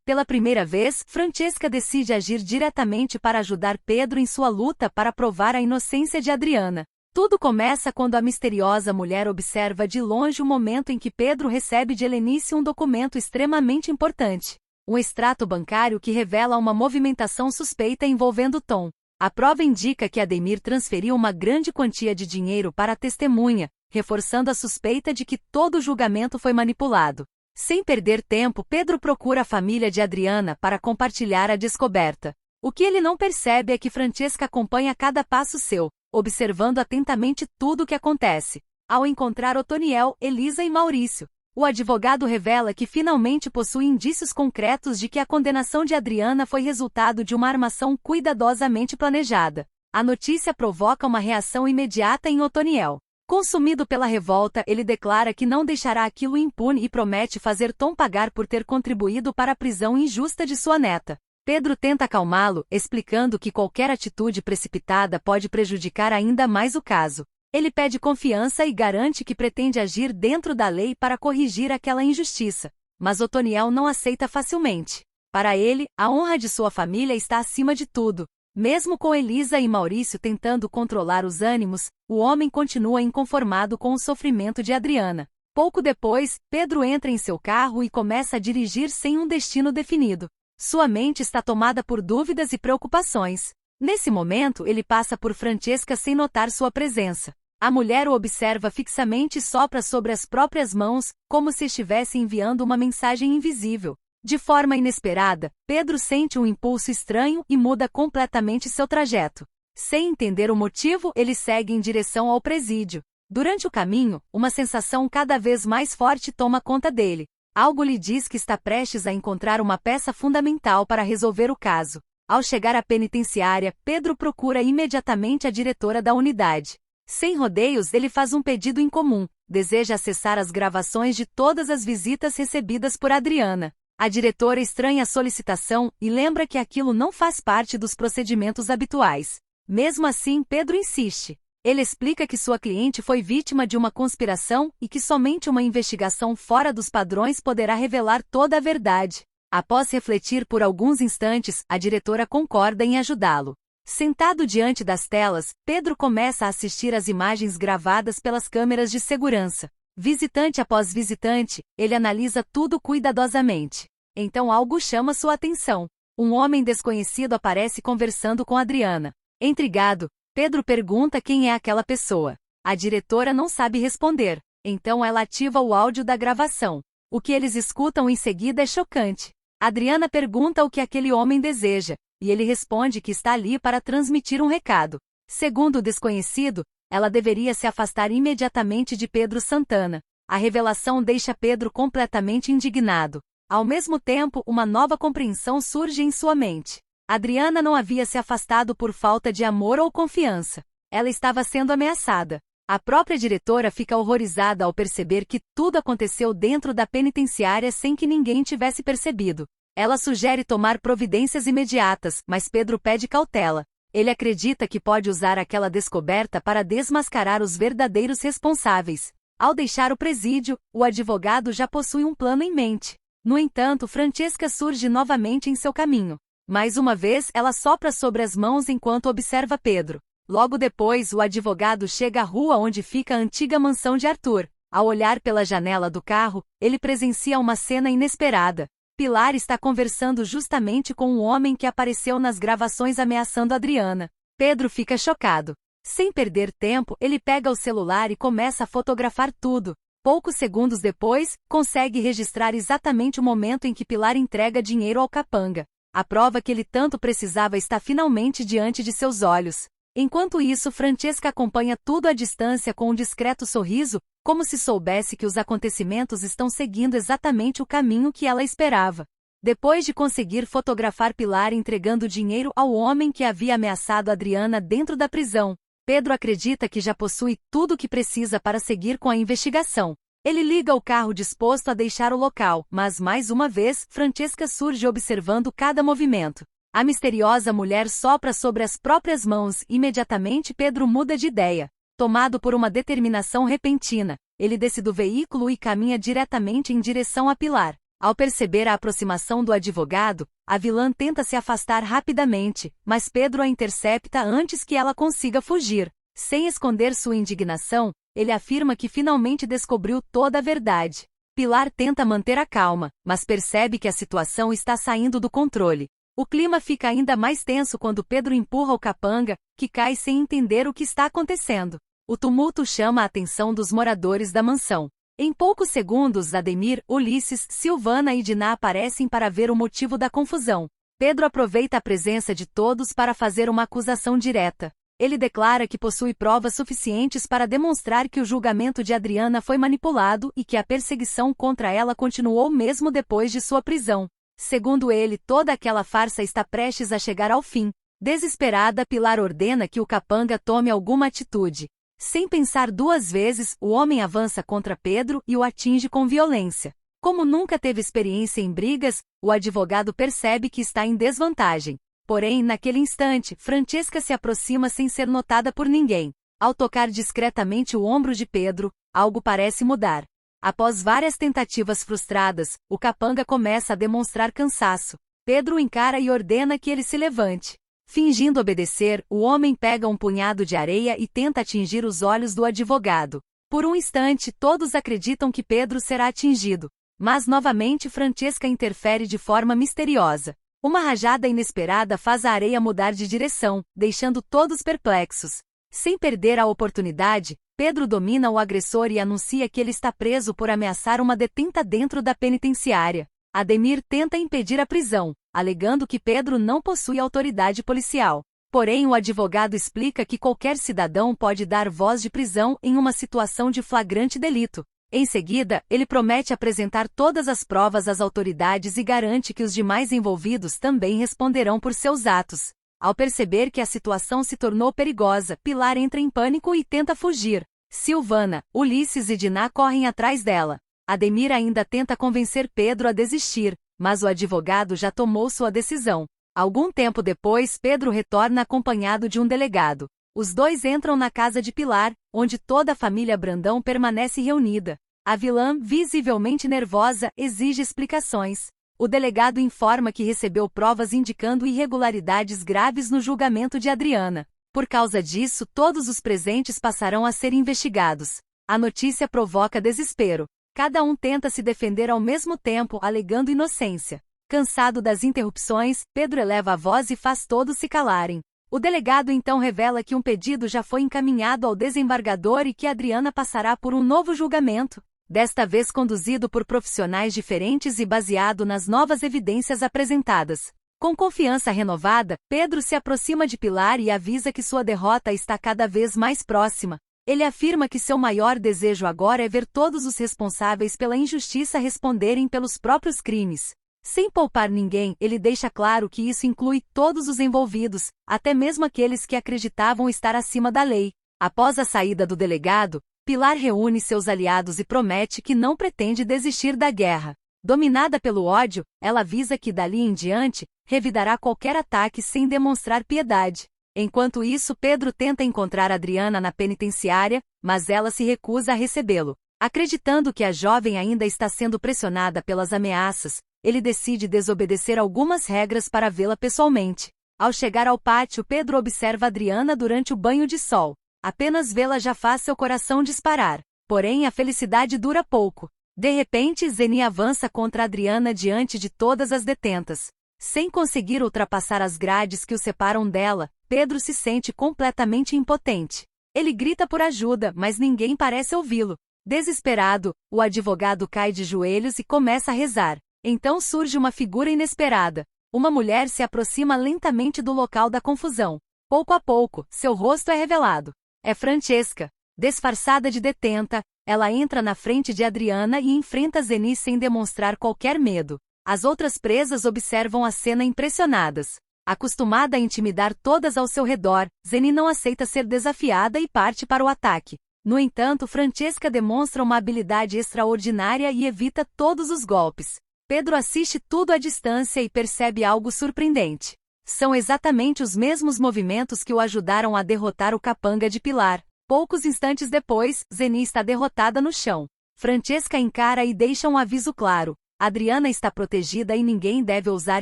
Pela primeira vez, Francesca decide agir diretamente para ajudar Pedro em sua luta para provar a inocência de Adriana. Tudo começa quando a misteriosa mulher observa de longe o momento em que Pedro recebe de Helenice um documento extremamente importante. Um extrato bancário que revela uma movimentação suspeita envolvendo Tom. A prova indica que Ademir transferiu uma grande quantia de dinheiro para a testemunha, reforçando a suspeita de que todo o julgamento foi manipulado. Sem perder tempo, Pedro procura a família de Adriana para compartilhar a descoberta. O que ele não percebe é que Francesca acompanha cada passo seu, observando atentamente tudo o que acontece. Ao encontrar Otoniel, Elisa e Maurício, o advogado revela que finalmente possui indícios concretos de que a condenação de Adriana foi resultado de uma armação cuidadosamente planejada. A notícia provoca uma reação imediata em Otoniel. Consumido pela revolta, ele declara que não deixará aquilo impune e promete fazer Tom pagar por ter contribuído para a prisão injusta de sua neta. Pedro tenta acalmá-lo, explicando que qualquer atitude precipitada pode prejudicar ainda mais o caso. Ele pede confiança e garante que pretende agir dentro da lei para corrigir aquela injustiça. Mas Otoniel não aceita facilmente. Para ele, a honra de sua família está acima de tudo. Mesmo com Elisa e Maurício tentando controlar os ânimos, o homem continua inconformado com o sofrimento de Adriana. Pouco depois, Pedro entra em seu carro e começa a dirigir sem um destino definido. Sua mente está tomada por dúvidas e preocupações. Nesse momento, ele passa por Francesca sem notar sua presença. A mulher o observa fixamente e sopra sobre as próprias mãos, como se estivesse enviando uma mensagem invisível. De forma inesperada, Pedro sente um impulso estranho e muda completamente seu trajeto. Sem entender o motivo, ele segue em direção ao presídio. Durante o caminho, uma sensação cada vez mais forte toma conta dele. Algo lhe diz que está prestes a encontrar uma peça fundamental para resolver o caso. Ao chegar à penitenciária, Pedro procura imediatamente a diretora da unidade. Sem rodeios, ele faz um pedido incomum. Deseja acessar as gravações de todas as visitas recebidas por Adriana. A diretora estranha a solicitação e lembra que aquilo não faz parte dos procedimentos habituais. Mesmo assim, Pedro insiste. Ele explica que sua cliente foi vítima de uma conspiração e que somente uma investigação fora dos padrões poderá revelar toda a verdade. Após refletir por alguns instantes, a diretora concorda em ajudá-lo. Sentado diante das telas, Pedro começa a assistir às imagens gravadas pelas câmeras de segurança. Visitante após visitante, ele analisa tudo cuidadosamente. Então algo chama sua atenção. Um homem desconhecido aparece conversando com Adriana. Intrigado, Pedro pergunta quem é aquela pessoa. A diretora não sabe responder. Então ela ativa o áudio da gravação. O que eles escutam em seguida é chocante. Adriana pergunta o que aquele homem deseja, e ele responde que está ali para transmitir um recado. Segundo o desconhecido, ela deveria se afastar imediatamente de Pedro Santana. A revelação deixa Pedro completamente indignado. Ao mesmo tempo, uma nova compreensão surge em sua mente. Adriana não havia se afastado por falta de amor ou confiança. Ela estava sendo ameaçada. A própria diretora fica horrorizada ao perceber que tudo aconteceu dentro da penitenciária sem que ninguém tivesse percebido. Ela sugere tomar providências imediatas, mas Pedro pede cautela. Ele acredita que pode usar aquela descoberta para desmascarar os verdadeiros responsáveis. Ao deixar o presídio, o advogado já possui um plano em mente. No entanto, Francesca surge novamente em seu caminho. Mais uma vez, ela sopra sobre as mãos enquanto observa Pedro. Logo depois, o advogado chega à rua onde fica a antiga mansão de Arthur. Ao olhar pela janela do carro, ele presencia uma cena inesperada. Pilar está conversando justamente com um homem que apareceu nas gravações ameaçando Adriana. Pedro fica chocado. Sem perder tempo, ele pega o celular e começa a fotografar tudo. Poucos segundos depois, consegue registrar exatamente o momento em que Pilar entrega dinheiro ao capanga. A prova que ele tanto precisava está finalmente diante de seus olhos. Enquanto isso, Francesca acompanha tudo à distância com um discreto sorriso, como se soubesse que os acontecimentos estão seguindo exatamente o caminho que ela esperava. Depois de conseguir fotografar Pilar entregando dinheiro ao homem que havia ameaçado Adriana dentro da prisão, Pedro acredita que já possui tudo o que precisa para seguir com a investigação. Ele liga o carro disposto a deixar o local, mas mais uma vez, Francesca surge observando cada movimento. A misteriosa mulher sopra sobre as próprias mãos e imediatamente Pedro muda de ideia. Tomado por uma determinação repentina, ele desce do veículo e caminha diretamente em direção a Pilar. Ao perceber a aproximação do advogado, a vilã tenta se afastar rapidamente, mas Pedro a intercepta antes que ela consiga fugir. Sem esconder sua indignação, ele afirma que finalmente descobriu toda a verdade. Pilar tenta manter a calma, mas percebe que a situação está saindo do controle. O clima fica ainda mais tenso quando Pedro empurra o capanga, que cai sem entender o que está acontecendo. O tumulto chama a atenção dos moradores da mansão. Em poucos segundos, Ademir, Ulisses, Silvana e Diná aparecem para ver o motivo da confusão. Pedro aproveita a presença de todos para fazer uma acusação direta. Ele declara que possui provas suficientes para demonstrar que o julgamento de Adriana foi manipulado e que a perseguição contra ela continuou mesmo depois de sua prisão. Segundo ele, toda aquela farsa está prestes a chegar ao fim. Desesperada, Pilar ordena que o capanga tome alguma atitude. Sem pensar duas vezes, o homem avança contra Pedro e o atinge com violência. Como nunca teve experiência em brigas, o advogado percebe que está em desvantagem. Porém, naquele instante, Francesca se aproxima sem ser notada por ninguém. Ao tocar discretamente o ombro de Pedro, algo parece mudar. Após várias tentativas frustradas, o capanga começa a demonstrar cansaço. Pedro o encara e ordena que ele se levante. Fingindo obedecer, o homem pega um punhado de areia e tenta atingir os olhos do advogado. Por um instante, todos acreditam que Pedro será atingido. Mas novamente Francesca interfere de forma misteriosa. Uma rajada inesperada faz a areia mudar de direção, deixando todos perplexos. Sem perder a oportunidade, Pedro domina o agressor e anuncia que ele está preso por ameaçar uma detenta dentro da penitenciária. Ademir tenta impedir a prisão, alegando que Pedro não possui autoridade policial. Porém, o advogado explica que qualquer cidadão pode dar voz de prisão em uma situação de flagrante delito. Em seguida, ele promete apresentar todas as provas às autoridades e garante que os demais envolvidos também responderão por seus atos. Ao perceber que a situação se tornou perigosa, Pilar entra em pânico e tenta fugir. Silvana, Ulisses e Diná correm atrás dela. Ademir ainda tenta convencer Pedro a desistir, mas o advogado já tomou sua decisão. Algum tempo depois, Pedro retorna acompanhado de um delegado. Os dois entram na casa de Pilar, onde toda a família Brandão permanece reunida. A vilã, visivelmente nervosa, exige explicações. O delegado informa que recebeu provas indicando irregularidades graves no julgamento de Adriana. Por causa disso, todos os presentes passarão a ser investigados. A notícia provoca desespero. Cada um tenta se defender ao mesmo tempo, alegando inocência. Cansado das interrupções, Pedro eleva a voz e faz todos se calarem. O delegado então revela que um pedido já foi encaminhado ao desembargador e que Adriana passará por um novo julgamento, desta vez conduzido por profissionais diferentes e baseado nas novas evidências apresentadas. Com confiança renovada, Pedro se aproxima de Pilar e avisa que sua derrota está cada vez mais próxima. Ele afirma que seu maior desejo agora é ver todos os responsáveis pela injustiça responderem pelos próprios crimes. Sem poupar ninguém, ele deixa claro que isso inclui todos os envolvidos, até mesmo aqueles que acreditavam estar acima da lei. Após a saída do delegado, Pilar reúne seus aliados e promete que não pretende desistir da guerra. Dominada pelo ódio, ela avisa que dali em diante, revidará qualquer ataque sem demonstrar piedade. Enquanto isso, Pedro tenta encontrar Adriana na penitenciária, mas ela se recusa a recebê-lo. Acreditando que a jovem ainda está sendo pressionada pelas ameaças, ele decide desobedecer algumas regras para vê-la pessoalmente. Ao chegar ao pátio, Pedro observa Adriana durante o banho de sol. Apenas vê-la já faz seu coração disparar. Porém, a felicidade dura pouco. De repente, Zeni avança contra Adriana diante de todas as detentas. Sem conseguir ultrapassar as grades que o separam dela, Pedro se sente completamente impotente. Ele grita por ajuda, mas ninguém parece ouvi-lo. Desesperado, o advogado cai de joelhos e começa a rezar. Então surge uma figura inesperada. Uma mulher se aproxima lentamente do local da confusão. Pouco a pouco, seu rosto é revelado. É Francesca. Disfarçada de detenta, ela entra na frente de Adriana e enfrenta Zeni sem demonstrar qualquer medo. As outras presas observam a cena impressionadas. Acostumada a intimidar todas ao seu redor, Zeni não aceita ser desafiada e parte para o ataque. No entanto, Francesca demonstra uma habilidade extraordinária e evita todos os golpes. Pedro assiste tudo à distância e percebe algo surpreendente. São exatamente os mesmos movimentos que o ajudaram a derrotar o capanga de Pilar. Poucos instantes depois, Zeni está derrotada no chão. Francesca encara e deixa um aviso claro. Adriana está protegida e ninguém deve ousar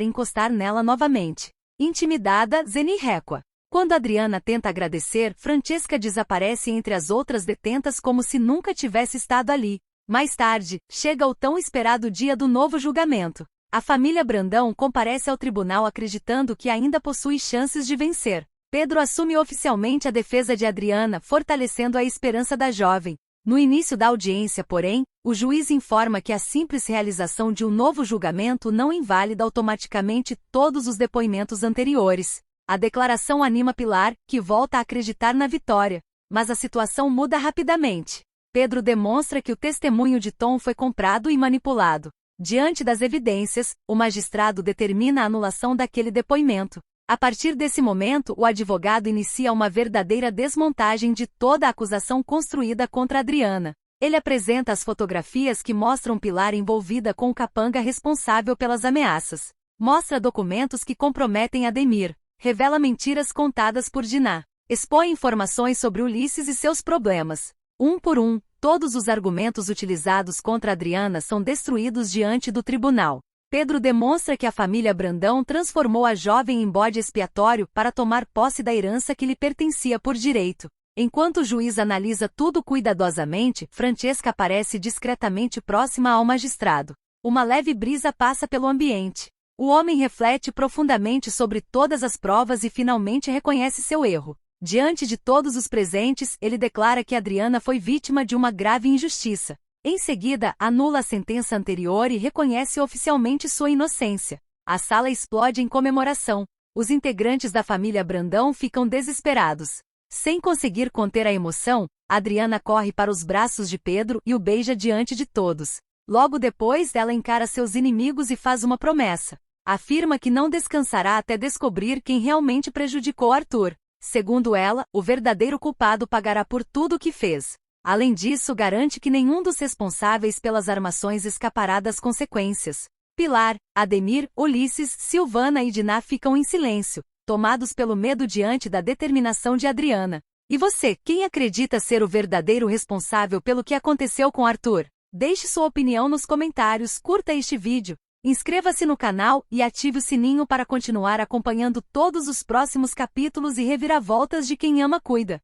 encostar nela novamente. Intimidada, Zeni recua. Quando Adriana tenta agradecer, Francesca desaparece entre as outras detentas como se nunca tivesse estado ali. Mais tarde, chega o tão esperado dia do novo julgamento. A família Brandão comparece ao tribunal acreditando que ainda possui chances de vencer. Pedro assume oficialmente a defesa de Adriana, fortalecendo a esperança da jovem. No início da audiência, porém, o juiz informa que a simples realização de um novo julgamento não invalida automaticamente todos os depoimentos anteriores. A declaração anima Pilar, que volta a acreditar na vitória. Mas a situação muda rapidamente. Pedro demonstra que o testemunho de Tom foi comprado e manipulado. Diante das evidências, o magistrado determina a anulação daquele depoimento. A partir desse momento, o advogado inicia uma verdadeira desmontagem de toda a acusação construída contra Adriana. Ele apresenta as fotografias que mostram Pilar envolvida com o capanga responsável pelas ameaças. Mostra documentos que comprometem Ademir. Revela mentiras contadas por Diná. Expõe informações sobre Ulisses e seus problemas. Um por um, todos os argumentos utilizados contra Adriana são destruídos diante do tribunal. Pedro demonstra que a família Brandão transformou a jovem em bode expiatório para tomar posse da herança que lhe pertencia por direito. Enquanto o juiz analisa tudo cuidadosamente, Francesca aparece discretamente próxima ao magistrado. Uma leve brisa passa pelo ambiente. O homem reflete profundamente sobre todas as provas e finalmente reconhece seu erro. Diante de todos os presentes, ele declara que Adriana foi vítima de uma grave injustiça. Em seguida, anula a sentença anterior e reconhece oficialmente sua inocência. A sala explode em comemoração. Os integrantes da família Brandão ficam desesperados. Sem conseguir conter a emoção, Adriana corre para os braços de Pedro e o beija diante de todos. Logo depois, ela encara seus inimigos e faz uma promessa. Afirma que não descansará até descobrir quem realmente prejudicou Arthur. Segundo ela, o verdadeiro culpado pagará por tudo o que fez. Além disso, garante que nenhum dos responsáveis pelas armações escapará das consequências. Pilar, Ademir, Ulisses, Silvana e Diná ficam em silêncio, tomados pelo medo diante da determinação de Adriana. E você, quem acredita ser o verdadeiro responsável pelo que aconteceu com Arthur? Deixe sua opinião nos comentários, curta este vídeo, inscreva-se no canal e ative o sininho para continuar acompanhando todos os próximos capítulos e reviravoltas de Quem Ama Cuida.